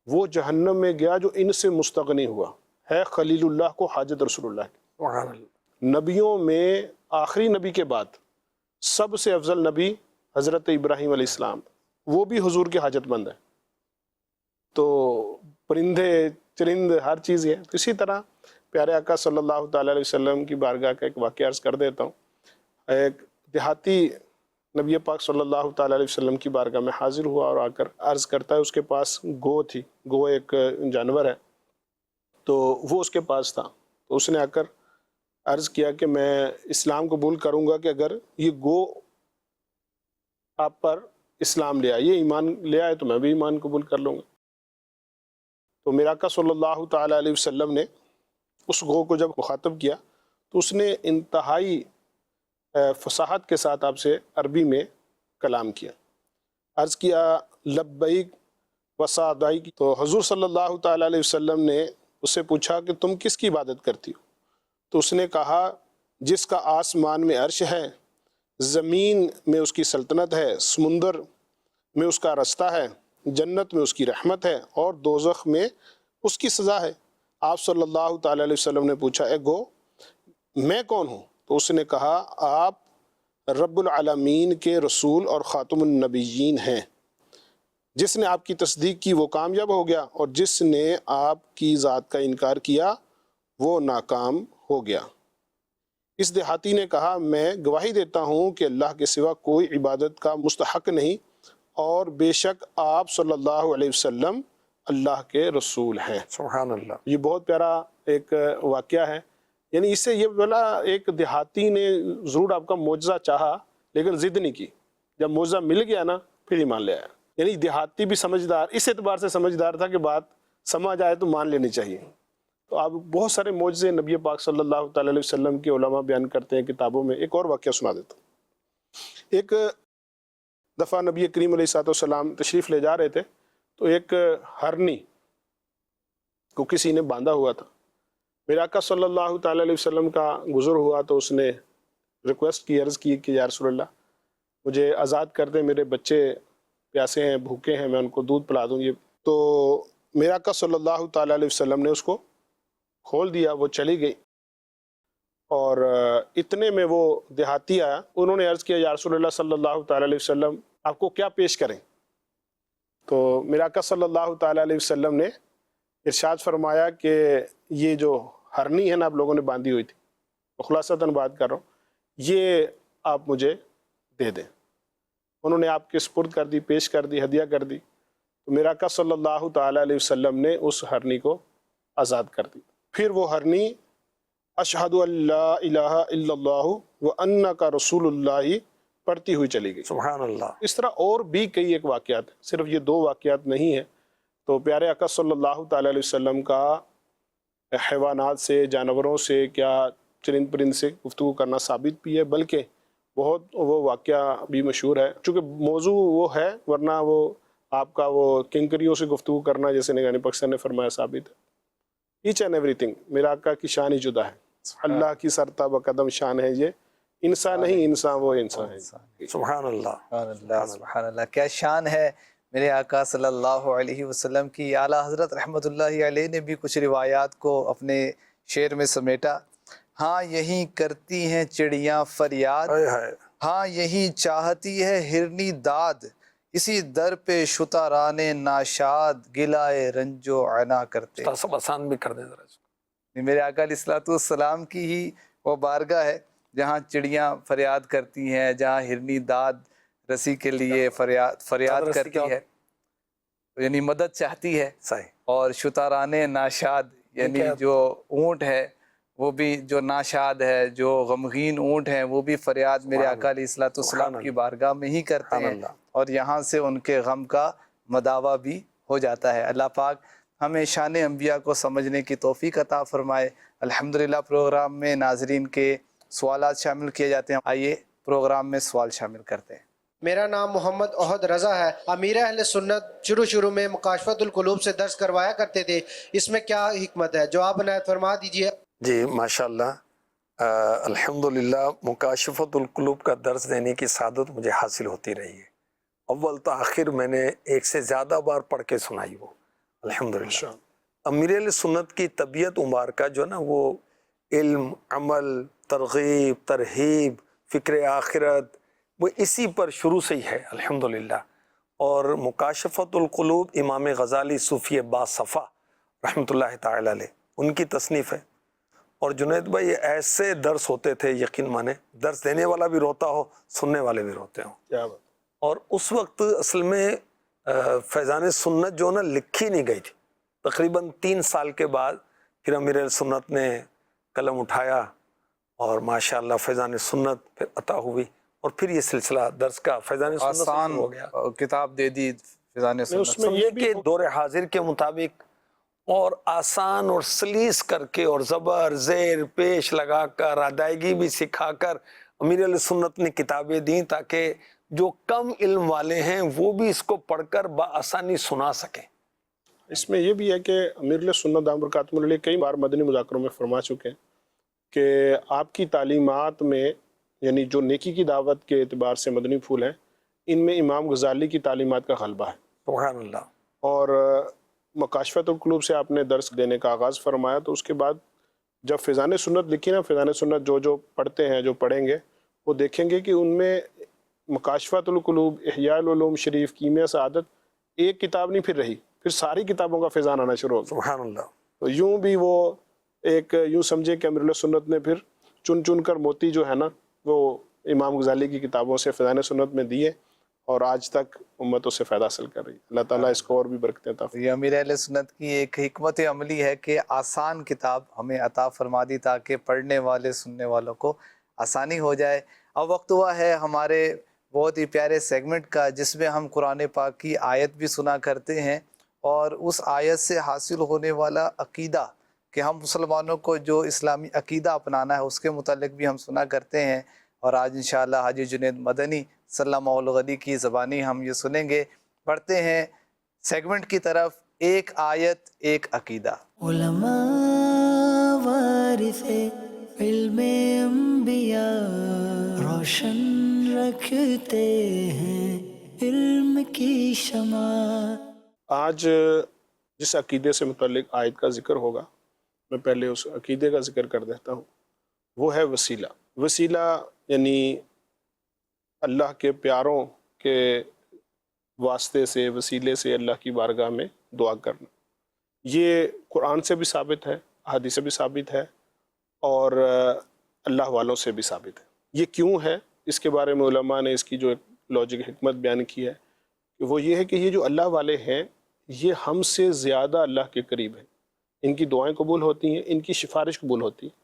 وہ جہنم میں گیا جو ان سے مستغنی ہوا ہے, خلیل اللہ کو حاجت رسول اللہ کی. سبحان اللہ. نبیوں میں آخری نبی کے بعد سب سے افضل نبی حضرت ابراہیم علیہ السلام, وہ بھی حضور کے حاجت مند ہیں. تو پرندے چرند ہر چیز ہے. اسی طرح پیارے آقا صلی اللہ تعالیٰ علیہ وسلم کی بارگاہ کا ایک واقعہ عرض کر دیتا ہوں. ایک دیہاتی نبی پاک صلی اللہ تعالیٰ علیہ وسلم کی بارگاہ میں حاضر ہوا اور آ کر عرض کرتا ہے, اس کے پاس گو تھی, گو ایک جانور ہے, تو وہ اس کے پاس تھا. تو اس نے آ کر عرض کیا کہ میں اسلام قبول کروں گا کہ اگر یہ گو آپ پر اسلام لے آئے, یہ ایمان لے آئے تو میں بھی ایمان قبول کر لوں گا. تو میرا آقا صلی اللہ تعالیٰ علیہ وسلم نے اس گو کو جب مخاطب کیا تو اس نے انتہائی فصاحت کے ساتھ آپ سے عربی میں کلام کیا. عرض کیا لبیک و سعدیک. تو حضور صلی اللہ تعالیٰ علیہ وسلم نے اس سے پوچھا کہ تم کس کی عبادت کرتی ہو؟ تو اس نے کہا جس کا آسمان میں عرش ہے, زمین میں اس کی سلطنت ہے, سمندر میں اس کا رستہ ہے, جنت میں اس کی رحمت ہے اور دوزخ میں اس کی سزا ہے. آپ صلی اللہ تعالیٰ علیہ وسلم نے پوچھا اے گو میں کون ہوں؟ تو اس نے کہا آپ رب العالمین کے رسول اور خاتم النبیین ہیں. جس نے آپ کی تصدیق کی وہ کامیاب ہو گیا اور جس نے آپ کی ذات کا انکار کیا وہ ناکام ہو گیا. اس دیہاتی نے کہا میں گواہی دیتا ہوں کہ اللہ کے سوا کوئی عبادت کا مستحق نہیں اور بے شک آپ صلی اللہ علیہ وسلم اللہ کے رسول ہیں. سبحان اللہ. یہ بہت پیارا ایک واقعہ ہے. یعنی اس سے یہ بولا ایک دیہاتی نے ضرور آپ کا معجزہ چاہا لیکن ضد نہیں کی. جب معجزہ مل گیا نا پھر ایمان لے آیا. یعنی دیہاتی بھی سمجھدار, اس اعتبار سے سمجھدار تھا کہ بات سمجھ آئے تو مان لینی چاہیے. تو آپ بہت سارے معجزے نبی پاک صلی اللہ تعالیٰ علیہ وسلم کے علماء بیان کرتے ہیں کتابوں میں. ایک اور واقعہ سنا دیتا ہوں. ایک دفعہ نبی کریم علیہ السلام تشریف لے جا رہے تھے تو ایک ہرنی کو کسی نے باندھا ہوا تھا. میرے آقا صلی اللہ تعالیٰ علیہ وسلم کا گزر ہوا تو اس نے ریکویسٹ کی، عرض کی کہ یا رسول اللہ مجھے آزاد کر دیں، میرے بچے پیاسے ہیں، بھوکے ہیں، میں ان کو دودھ پلا دوں. یہ تو میرے آقا صلی اللہ تعالیٰ علیہ وسلم نے اس کو کھول دیا، وہ چلی گئی. اور اتنے میں وہ دیہاتی آیا، انہوں نے عرض کیا یا رسول اللہ صلی اللہ تعالیٰ علیہ وسلم آپ کو کیا پیش کریں؟ تو میرے آقا صلی اللہ تعالیٰ علیہ وسلم نے ارشاد فرمایا کہ یہ جو ہرنی ہے نا آپ لوگوں نے باندھی ہوئی تھی، خلاصتاً بات کر رہا ہوں، یہ آپ مجھے دے دیں. انہوں نے آپ کے سپرد کر دی، پیش کر دی، ہدیہ کر دی. تو میرے آقا صلی اللہ تعالیٰ علیہ وسلم نے اس ہرنی کو آزاد کر دی. پھر وہ ہرنی اشہد ان لا الہ الا اللہ وانک رسول اللہ پڑھتی ہوئی چلی گئی. سبحان اللہ. اس طرح اور بھی کئی ایک واقعات ہیں، صرف یہ 2 واقعات نہیں ہیں. تو پیارے آقا صلی اللہ تعالیٰ علیہ وسلم کا حیوانات سے، جانوروں سے، کیا چرند پرند سے گفتگو کرنا ثابت بھی ہے، بلکہ بہت وہ واقعہ بھی مشہور ہے چونکہ موضوع وہ ہے، ورنہ وہ آپ کا وہ کنکریوں سے گفتگو کرنا جیسے نگرانی پاکستان نے فرمایا ثابت ہے. ایچ اینڈ ایوری تھنگ میرا آقا کی شان ہی جدا ہے. اللہ کی سرتا بقدم شان ہے یہ، انسان نہیں انسان وہ انسان ہے. سبحان اللہ. سبحان اللہ، سبحان اللہ. کیا شان ہے میرے آقا صلی اللہ علیہ وسلم کی. اعلیٰ حضرت رحمۃ اللہ علیہ نے بھی کچھ روایات کو اپنے شعر میں سمیٹا. ہاں یہی کرتی ہیں چڑیاں فریاد، ہاں یہی چاہتی ہے ہرنی داد، اسی در پہ شتران ناشاد گلائے رنج و عنا کرتے. سب آسان بھی کر دیں ذرا. میرے آقا علیہ الصلوۃ والسلام کی ہی وہ بارگاہ ہے جہاں چڑیاں فریاد کرتی ہیں، جہاں ہرنی داد رسی کے لیے فریاد کرتی ہے، یعنی مدد چاہتی ہے. صحیح. اور شتران ناشاد یعنی جو اونٹ ہے وہ بھی جو ناشاد ہے، جو غمگین اونٹ ہیں وہ بھی فریاد میرے آقا علیہ الصلوۃ والسلام کی بارگاہ میں ہی کرتے ہیں، اور یہاں سے ان کے غم کا مداوع بھی ہو جاتا ہے. اللہ پاک ہمیں شان انبیاء کو سمجھنے کی توفیق عطا فرمائے. الحمدللہ پروگرام میں ناظرین کے سوالات شامل کیے جاتے ہیں. آئیے پروگرام میں سوال شامل کرتے ہیں. میرا نام محمد احد رضا ہے. امیر اہل سنت شروع میں مکاشفت القلوب سے درس کروایا کرتے تھے، اس میں کیا حکمت ہے؟ جواب عنایت فرما دیجئے. جی ماشاءاللہ، الحمدللہ مکاشفت القلوب کا درس دینے کی سعادت مجھے حاصل ہوتی رہی ہے. اول تا آخر میں نے 1 سے زیادہ بار پڑھ کے سنائی وہ الحمدللہ. امیر اہل سنت کی طبیعت مبارکہ جو نا وہ علم، عمل، ترغیب، ترہیب، فکر آخرت، وہ اسی پر شروع سے ہی ہے الحمدللہ. اور مکاشفت القلوب امام غزالی صوفی باصفا رحمۃ اللہ تعالی علیہ ان کی تصنیف ہے. اور جنید بھائی ایسے درس ہوتے تھے، یقین مانے درس دینے والا بھی روتا ہو، سننے والے بھی روتے ہوں. کیا بات. اور اس وقت اصل میں فیضان سنت جو نا لکھی نہیں گئی تھی. تقریباً 3 سال کے بعد پھر امیر سنت نے قلم اٹھایا اور ماشاءاللہ فیضان سنت پھر عطا ہوئی، اور پھر یہ سلسلہ درس کا فیضان سنت آسان ہو گیا. کتاب دے دی فیضان سنت. اس میں یہ بھی کہ دور حاضر کے مطابق اور آسان اور سلیس کر کے اور زبر زیر پیش لگا کر ادائیگی بھی سکھا کر امیر علیہ سنت نے کتابیں دیں تاکہ جو کم علم والے ہیں وہ بھی اس کو پڑھ کر بآسانی سنا سکیں. اس میں یہ بھی ہے کہ امیر علیہ سنت دامت برکاتہم علیہ کئی بار مدنی مذاکروں میں فرما چکے ہیں کہ آپ کی تعلیمات میں یعنی جو نیکی کی دعوت کے اعتبار سے مدنی پھول ہیں، ان میں امام غزالی کی تعلیمات کا غلبہ ہے. سبحان اللہ. اور مکاشفت القلوب سے آپ نے درس دینے کا آغاز فرمایا، تو اس کے بعد جب فیضان سنت لکھی نا، فیضان سنت جو پڑھتے ہیں، جو پڑھیں گے وہ دیکھیں گے کہ ان میں مکاشفت القلوب، احیاء العلوم شریف، کیمیا سعادت ایک کتاب نہیں پھر رہی، پھر ساری کتابوں کا فیضان آنا شروع ہو گیا. سبحان اللہ. تو یوں بھی وہ ایک یوں سمجھے کہ امیر علیہ سنت نے پھر چن کر موتی جو ہے نا وہ امام غزالی کی کتابوں سے فیضان سنت میں دیے، اور آج تک امت اس سے فائدہ حاصل کر رہی ہے. اللہ تعالیٰ اس کو اور بھی برکتیں عطا فرمائے. یہ امیر اہل سنت کی ایک حکمت عملی ہے کہ آسان کتاب ہمیں عطا فرما دی تاکہ پڑھنے والے سننے والوں کو آسانی ہو جائے. اب وقت ہوا ہے ہمارے بہت ہی پیارے سیگمنٹ کا، جس میں ہم قرآن پاک کی آیت بھی سنا کرتے ہیں اور اس آیت سے حاصل ہونے والا عقیدہ کہ ہم مسلمانوں کو جو اسلامی عقیدہ اپنانا ہے اس کے متعلق بھی ہم سنا کرتے ہیں، اور آج انشاءاللہ حاجی جنید مدنی صلی اللہ علیہ کی زبانی ہم یہ سنیں گے۔ پڑھتے ہیں سیگمنٹ کی طرف، ایک آیت ایک عقیدہ۔ علماء وارث علم انبیاء روشن رکھتے ہیں علم کی شمع۔ آج جس عقیدے سے متعلق آیت کا ذکر ہوگا، میں پہلے اس عقیدے کا ذکر کر دیتا ہوں۔ وہ ہے وسیلہ۔ وسیلہ یعنی اللہ کے پیاروں کے واسطے سے، وسیلے سے اللہ کی بارگاہ میں دعا کرنا۔ یہ قرآن سے بھی ثابت ہے، احادیث سے بھی ثابت ہے، اور اللہ والوں سے بھی ثابت ہے۔ یہ کیوں ہے؟ اس کے بارے میں علماء نے اس کی جو ایک لاجک حکمت بیان کی ہے کہ وہ یہ ہے کہ یہ جو اللہ والے ہیں یہ ہم سے زیادہ اللہ کے قریب ہیں، ان کی دعائیں قبول ہوتی ہیں، ان کی سفارش قبول ہوتی ہے،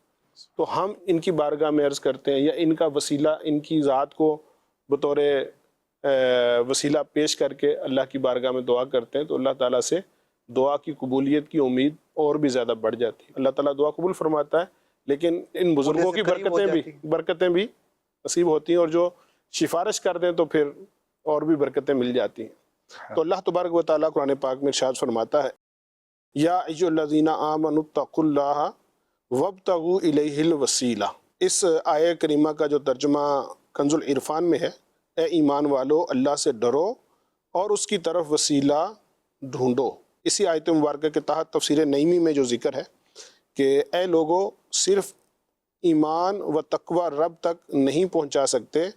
تو ہم ان کی بارگاہ میں عرض کرتے ہیں یا ان کا وسیلہ، ان کی ذات کو بطور وسیلہ پیش کر کے اللہ کی بارگاہ میں دعا کرتے ہیں، تو اللہ تعالیٰ سے دعا کی قبولیت کی امید اور بھی زیادہ بڑھ جاتی ہے۔ اللہ تعالیٰ دعا قبول فرماتا ہے، لیکن ان بزرگوں کی برکتیں بھی نصیب ہوتی ہیں، اور جو سفارش کر دیں تو پھر اور بھی برکتیں مل جاتی ہیں۔ تو اللہ تبارک و تعالیٰ قرآن پاک میں ارشاد فرماتا ہے، یا ایھا الذین آمنوا اتقوا اللہ وابتغوا الیہ الوسیلہ۔ اس آیہ کریمہ کا جو ترجمہ کنز العرفان میں ہے، اے ایمان والو اللہ سے ڈرو اور اس کی طرف وسیلہ ڈھونڈو۔ اسی آیت مبارکہ کے تحت تفسیر نعیمی میں جو ذکر ہے کہ اے لوگو صرف ایمان و تقوی رب تک نہیں پہنچا سکتے،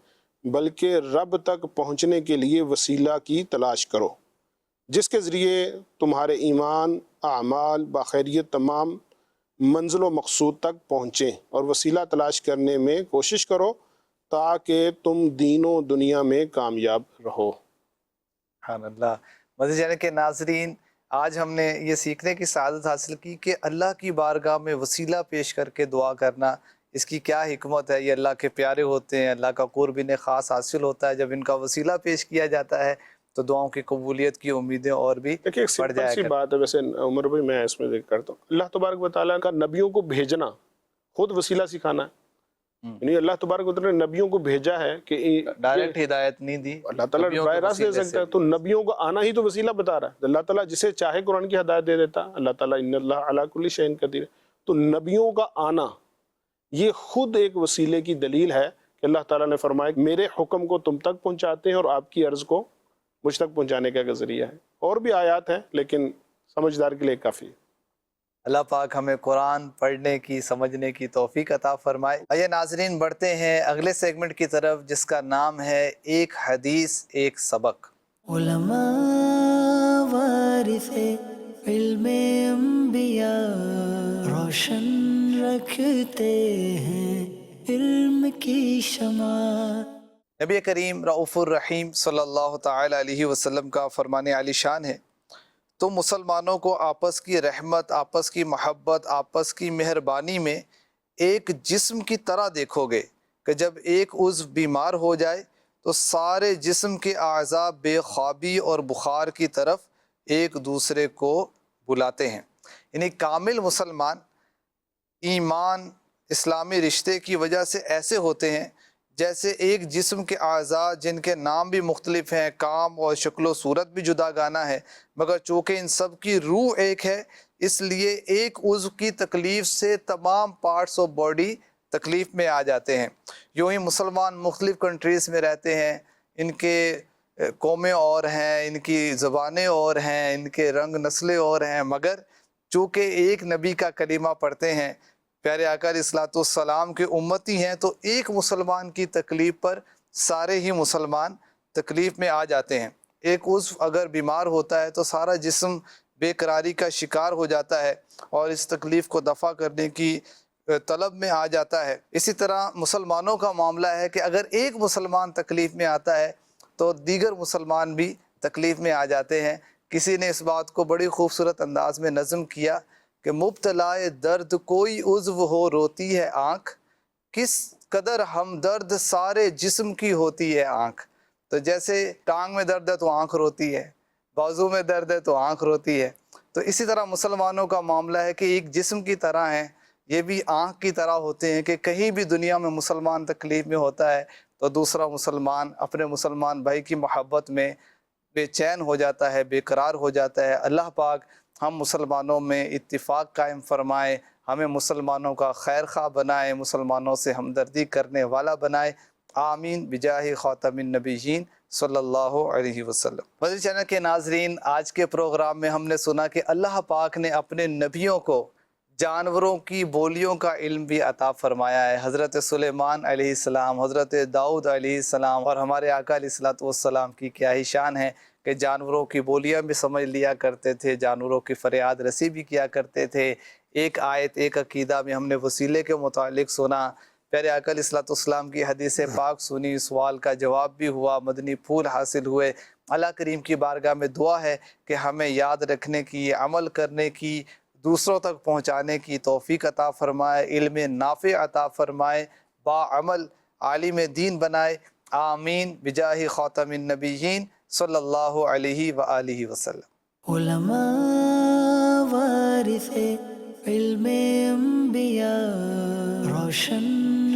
بلکہ رب تک پہنچنے کے لیے وسیلہ کی تلاش کرو، جس کے ذریعے تمہارے ایمان، اعمال بخیریت تمام منزل و مقصود تک پہنچیں، اور وسیلہ تلاش کرنے میں کوشش کرو تاکہ تم دین و دنیا میں کامیاب رہو۔ سبحان اللہ۔ مزید جانے کے ناظرین، آج ہم نے یہ سیکھنے کی سعادت حاصل کی کہ اللہ کی بارگاہ میں وسیلہ پیش کر کے دعا کرنا، اس کی کیا حکمت ہے۔ یہ اللہ کے پیارے ہوتے ہیں، اللہ کا قرب انہیں خاص حاصل ہوتا ہے۔ جب ان کا وسیلہ پیش کیا جاتا ہے تو دعاؤں کی قبولیت کی امیدیں اور بھی دیکھیں ایک بڑھ سمپل جایا سی بات ہے، ویسے عمر بھائی میں اس میں ذکر کرتا ہوں، اللہ تبارک و تعالیٰ کا نبیوں کو بھیجنا خود وسیلہ سکھانا ہے۔ یعنی اللہ تبارک و تعالیٰ نے نبیوں کو بھیجا ہے کہ ڈائریکٹ ہدایت نہیں دی، اللہ تعالیٰ نبیوں براہ کے راست دے وسیلے سکتا ہے، سے۔ تو نبیوں کو آنا ہی تو وسیلہ بتا رہا ہے۔ اللہ تعالیٰ جسے چاہے قرآن کی ہدایت دے دیتا، اللہ تعالیٰ ان اللہ علی کل شیء قدیر۔ تو نبیوں کا آنا یہ خود ایک وسیلے کی دلیل ہے کہ اللہ تعالیٰ نے فرمایا کہ میرے حکم کو تم تک پہنچاتے ہیں اور آپ کی عرض کو مجھ تک پہنچانے کا ذریعہ ہے۔ اور بھی آیات ہیں لیکن سمجھدار کے لیے کافی ہے۔ اللہ پاک ہمیں قرآن پڑھنے کی، سمجھنے کی توفیق عطا فرمائے۔ آئیے ناظرین بڑھتے ہیں اگلے سیگمنٹ کی طرف، جس کا نام ہے ایک حدیث ایک سبق۔ علماء وارث علم انبیاء روشن رکھتے ہیں علم کی شمع۔ نبی کریم رؤوف الرحیم صلی اللہ تعالی علیہ وسلم کا فرمان عالی شان ہے، تم مسلمانوں کو آپس کی رحمت، آپس کی محبت، آپس کی مہربانی میں ایک جسم کی طرح دیکھو گے کہ جب ایک عضو بیمار ہو جائے تو سارے جسم کے اعضاء بے خوابی اور بخار کی طرف ایک دوسرے کو بلاتے ہیں۔ یعنی کامل مسلمان ایمان، اسلامی رشتے کی وجہ سے ایسے ہوتے ہیں جیسے ایک جسم کے اعضاء جن کے نام بھی مختلف ہیں، کام اور شکل و صورت بھی جدا گانا ہے، مگر چونکہ ان سب کی روح ایک ہے، اس لیے ایک عضو کی تکلیف سے تمام پارٹس آف باڈی تکلیف میں آ جاتے ہیں۔ یوں ہی مسلمان مختلف کنٹریز میں رہتے ہیں، ان کے قومیں اور ہیں، ان کی زبانیں اور ہیں، ان کے رنگ نسلیں اور ہیں، مگر چونکہ ایک نبی کا کلمہ پڑھتے ہیں، پیارے آقا علیہ الصلوۃ والسلام کے امتی ہیں، تو ایک مسلمان کی تکلیف پر سارے ہی مسلمان تکلیف میں آ جاتے ہیں۔ ایک عضو اگر بیمار ہوتا ہے تو سارا جسم بے قراری کا شکار ہو جاتا ہے اور اس تکلیف کو دفع کرنے کی طلب میں آ جاتا ہے۔ اسی طرح مسلمانوں کا معاملہ ہے کہ اگر ایک مسلمان تکلیف میں آتا ہے تو دیگر مسلمان بھی تکلیف میں آ جاتے ہیں۔ کسی نے اس بات کو بڑی خوبصورت انداز میں نظم کیا کہ مبتلا درد کوئی عضو ہو روتی ہے آنکھ، کس قدر ہمدرد سارے جسم کی ہوتی ہے آنکھ۔ تو جیسے ٹانگ میں درد ہے تو آنکھ روتی ہے، بازو میں درد ہے تو آنکھ روتی ہے، تو اسی طرح مسلمانوں کا معاملہ ہے کہ ایک جسم کی طرح ہیں، یہ بھی آنکھ کی طرح ہوتے ہیں کہ کہیں بھی دنیا میں مسلمان تکلیف میں ہوتا ہے تو دوسرا مسلمان اپنے مسلمان بھائی کی محبت میں بے چین ہو جاتا ہے، بے قرار ہو جاتا ہے۔ اللہ پاک ہم مسلمانوں میں اتفاق قائم فرمائے، ہمیں مسلمانوں کا خیر خواہ بنائے، مسلمانوں سے ہمدردی کرنے والا بنائے، آمین بجاہ خاتم النبیین صلی اللہ علیہ وسلم۔ مدنی چینل کے ناظرین، آج کے پروگرام میں ہم نے سنا کہ اللہ پاک نے اپنے نبیوں کو جانوروں کی بولیوں کا علم بھی عطا فرمایا ہے۔ حضرت سلیمان علیہ السلام، حضرت داؤد علیہ السلام اور ہمارے آقا علیہ السلام کی کیا ہی شان ہے کہ جانوروں کی بولیاں بھی سمجھ لیا کرتے تھے، جانوروں کی فریاد رسی بھی کیا کرتے تھے۔ ایک آیت ایک عقیدہ میں ہم نے وسیلے کے متعلق سنا، پیارے آقا علیہ السلام کی حدیث پاک سنی، سوال کا جواب بھی ہوا، مدنی پھول حاصل ہوئے۔ اللہ کریم کی بارگاہ میں دعا ہے کہ ہمیں یاد رکھنے کی، عمل کرنے کی، دوسروں تک پہنچانے کی توفیق عطا فرمائے، علم نافع عطا فرمائے، با عمل عالم دین بنائے، آمین بجاہ خاتم النبیین صلی اللہ علیہ وآلہ وسلم۔ علماء وارث علم انبیاء، روشن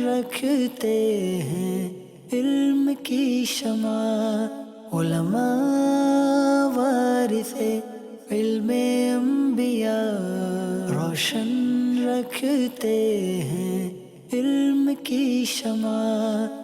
رکھتے ہیں علم کی شمع۔ علماء وارث علم انبیاء، روشن رکھتے ہیں علم کی شمع۔